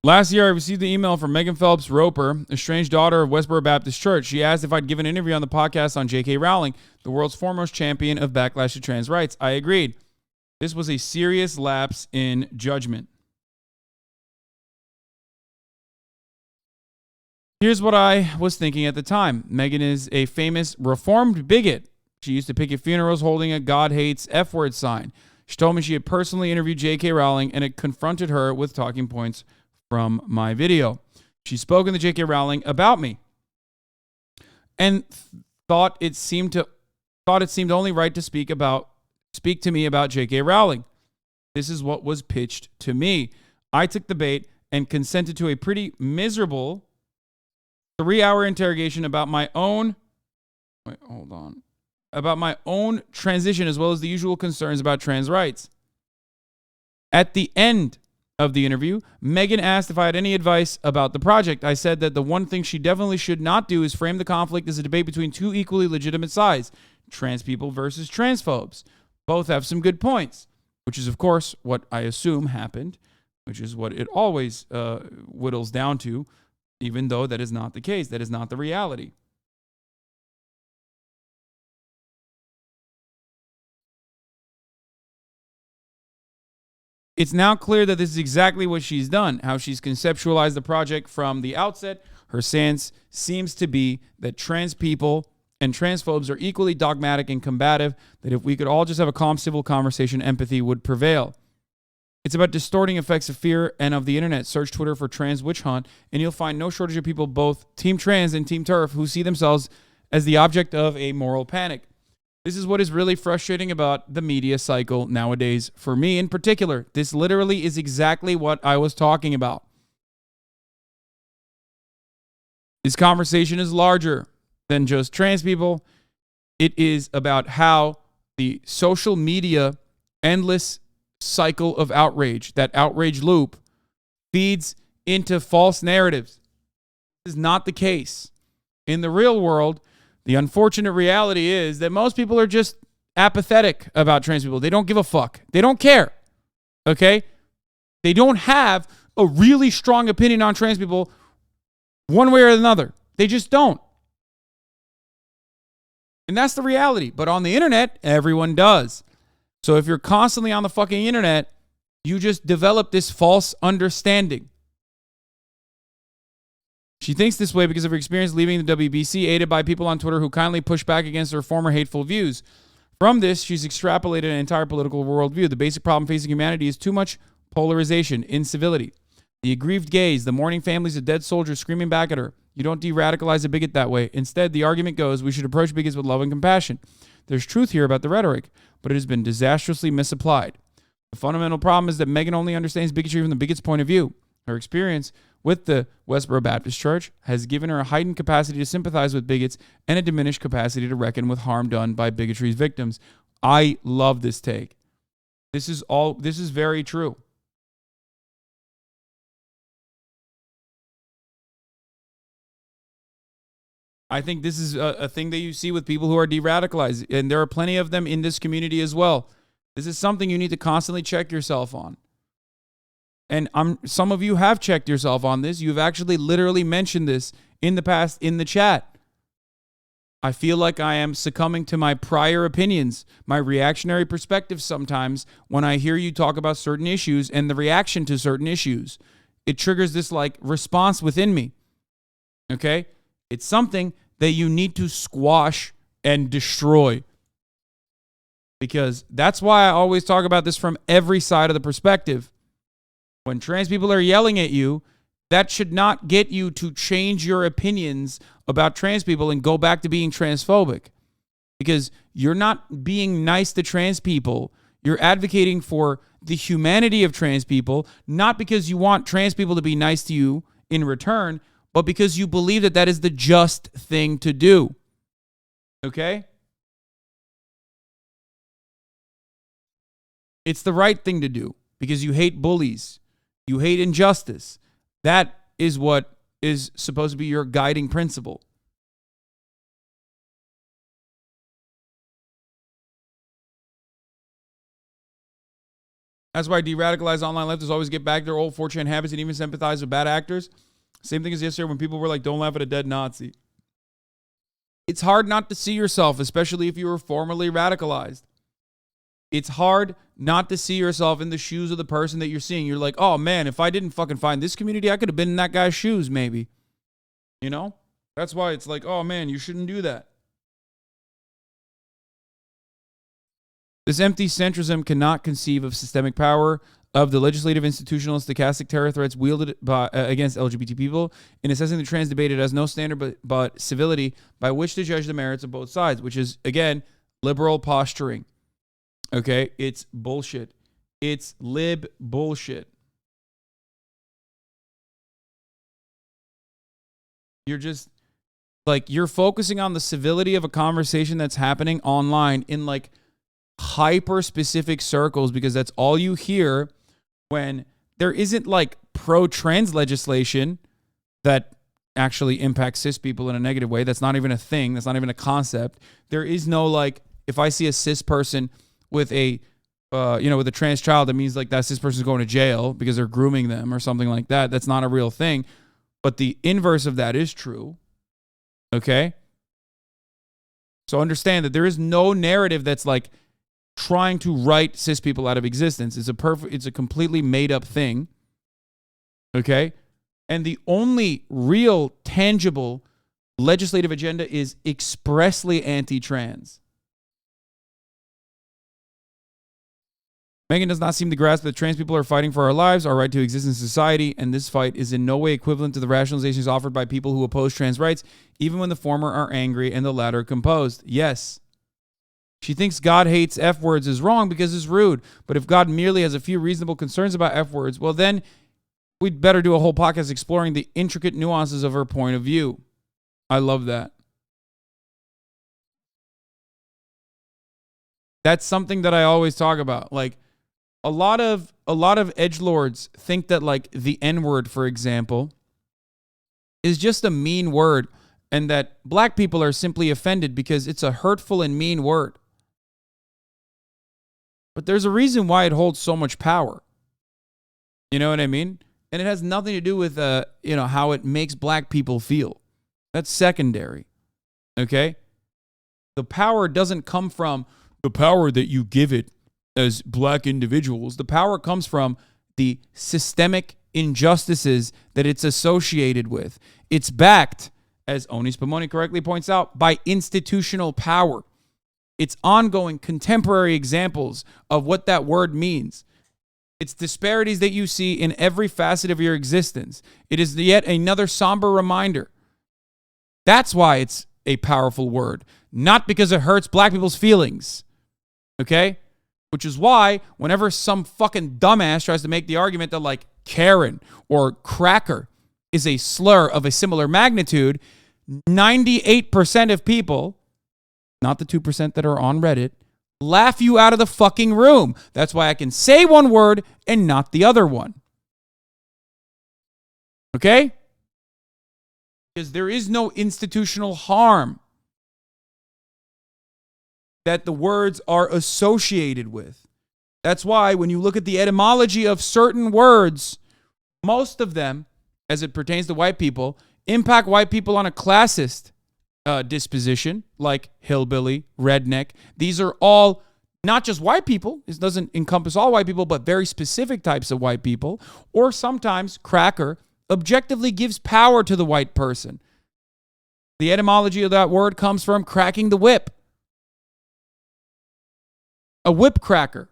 Last year, I received an email from Megan Phelps Roper, a strange daughter of Westboro Baptist Church. She asked if I'd give an interview on the podcast on JK Rowling, the world's foremost champion of backlash to trans rights. I agreed. This was a serious lapse in judgment. Here's what I was thinking at the time. Megan is a famous reformed bigot. She used to picket funerals holding a God hates F-word sign. She told me she had personally interviewed JK Rowling and had confronted her with talking points from my video. She's spoken to JK Rowling about me and thought it seemed only right to speak to me about JK Rowling. This is what was pitched to me. I took the bait and consented to a pretty miserable 3-hour interrogation about my own transition, as well as the usual concerns about trans rights. At the end of the interview, Megan asked if I had any advice about the project. I said that the one thing she definitely should not do is frame the conflict as a debate between two equally legitimate sides, trans people versus transphobes. Both have some good points, which is, of course, what I assume happened, which is what it always whittles down to, even though that is not the case. That is not the reality. It's now clear that this is exactly what she's done, how she's conceptualized the project from the outset. Her stance seems to be that trans people and transphobes are equally dogmatic and combative, that if we could all just have a calm, civil conversation, empathy would prevail. It's about distorting effects of fear and of the internet. Search Twitter for trans witch hunt, and you'll find no shortage of people, both Team Trans and Team TERF, who see themselves as the object of a moral panic. This is what is really frustrating about the media cycle nowadays. For me in particular, this literally is exactly what I was talking about. This conversation is larger than just trans people. It is about how the social media endless cycle of outrage, that outrage loop, feeds into false narratives. This is not the case. In the real world, the unfortunate reality is that most people are just apathetic about trans people. They don't give a fuck. They don't care. Okay? They don't have a really strong opinion on trans people one way or another. They just don't. And that's the reality. But on the internet, everyone does. So if you're constantly on the fucking internet, you just develop this false understanding. She thinks this way because of her experience leaving the WBC, aided by people on Twitter who kindly push back against her former hateful views. From this, she's extrapolated an entire political worldview. The basic problem facing humanity is too much polarization, incivility. The aggrieved gaze, the mourning families of dead soldiers screaming back at her. You don't de-radicalize a bigot that way. Instead, the argument goes, we should approach bigots with love and compassion. There's truth here about the rhetoric, but it has been disastrously misapplied. The fundamental problem is that Megan only understands bigotry from the bigot's point of view. Her experience with the Westboro Baptist Church has given her a heightened capacity to sympathize with bigots and a diminished capacity to reckon with harm done by bigotry's victims. I love this take. This is very true. I think this is a thing that you see with people who are de-radicalized, and there are plenty of them in this community as well. This is something you need to constantly check yourself on. And some of you have checked yourself on this. You've actually literally mentioned this in the past in the chat. I feel like I am succumbing to my prior opinions, my reactionary perspective sometimes when I hear you talk about certain issues and the reaction to certain issues. It triggers this like response within me. Okay? It's something that you need to squash and destroy. Because that's why I always talk about this from every side of the perspective. When trans people are yelling at you, that should not get you to change your opinions about trans people and go back to being transphobic. Because you're not being nice to trans people. You're advocating for the humanity of trans people, not because you want trans people to be nice to you in return, but because you believe that that is the just thing to do. Okay? It's the right thing to do because you hate bullies. You hate injustice. That is what is supposed to be your guiding principle. That's why de-radicalized online leftists always get back their old 4chan habits and even sympathize with bad actors. Same thing as yesterday when people were like, don't laugh at a dead Nazi. It's hard not to see yourself, especially if you were formerly radicalized. It's hard not to see yourself in the shoes of the person that you're seeing. You're like, oh man, if I didn't fucking find this community, I could have been in that guy's shoes maybe. You know? That's why it's like, oh man, you shouldn't do that. This empty centrism cannot conceive of systemic power of the legislative, institutional, stochastic terror threats wielded against LGBT people. In assessing the trans debate, it has no standard but civility by which to judge the merits of both sides, which is, again, liberal posturing. Okay? It's bullshit. It's lib bullshit. You're just, like, you're focusing on the civility of a conversation that's happening online in, like, hyper-specific circles because that's all you hear when there isn't, like, pro-trans legislation that actually impacts cis people in a negative way. That's not even a thing. That's not even a concept. There is no, like, if I see a cis person with a, with a trans child, that means, like, that cis person's going to jail because they're grooming them or something like that. That's not a real thing. But the inverse of that is true. Okay? So understand that there is no narrative that's, like, trying to write cis people out of existence. It's a completely made up thing. Okay? And the only real tangible legislative agenda is expressly anti-trans. Megan does not seem to grasp that trans people are fighting for our lives, our right to exist in society, and this fight is in no way equivalent to the rationalizations offered by people who oppose trans rights, even when the former are angry and the latter composed. Yes. She thinks God hates F words is wrong because it's rude. But if God merely has a few reasonable concerns about F words, well, then we'd better do a whole podcast exploring the intricate nuances of her point of view. I love that. That's something that I always talk about. Like, a lot of edgelords think that, like, the N-word, for example, is just a mean word, and that black people are simply offended because it's a hurtful and mean word. But there's a reason why it holds so much power. You know what I mean? And it has nothing to do with, how it makes black people feel. That's secondary. Okay? The power doesn't come from the power that you give it as black individuals. The power comes from the systemic injustices that it's associated with. It's backed, as Oni Spumoni correctly points out, by institutional power. It's ongoing contemporary examples of what that word means. It's disparities that you see in every facet of your existence. It is yet another somber reminder. That's why it's a powerful word, not because it hurts black people's feelings. Okay? Which is why whenever some fucking dumbass tries to make the argument that, like, Karen or cracker is a slur of a similar magnitude, 98% of people, not the 2% that are on Reddit, laugh you out of the fucking room. That's why I can say one word and not the other one. Okay? Because there is no institutional harm that the words are associated with. That's why when you look at the etymology of certain words, most of them, as it pertains to white people, impact white people on a classist disposition, like hillbilly, redneck. These are all not just white people. This doesn't encompass all white people, but very specific types of white people. Or sometimes cracker objectively gives power to the white person. The etymology of that word comes from cracking the whip. A whip cracker.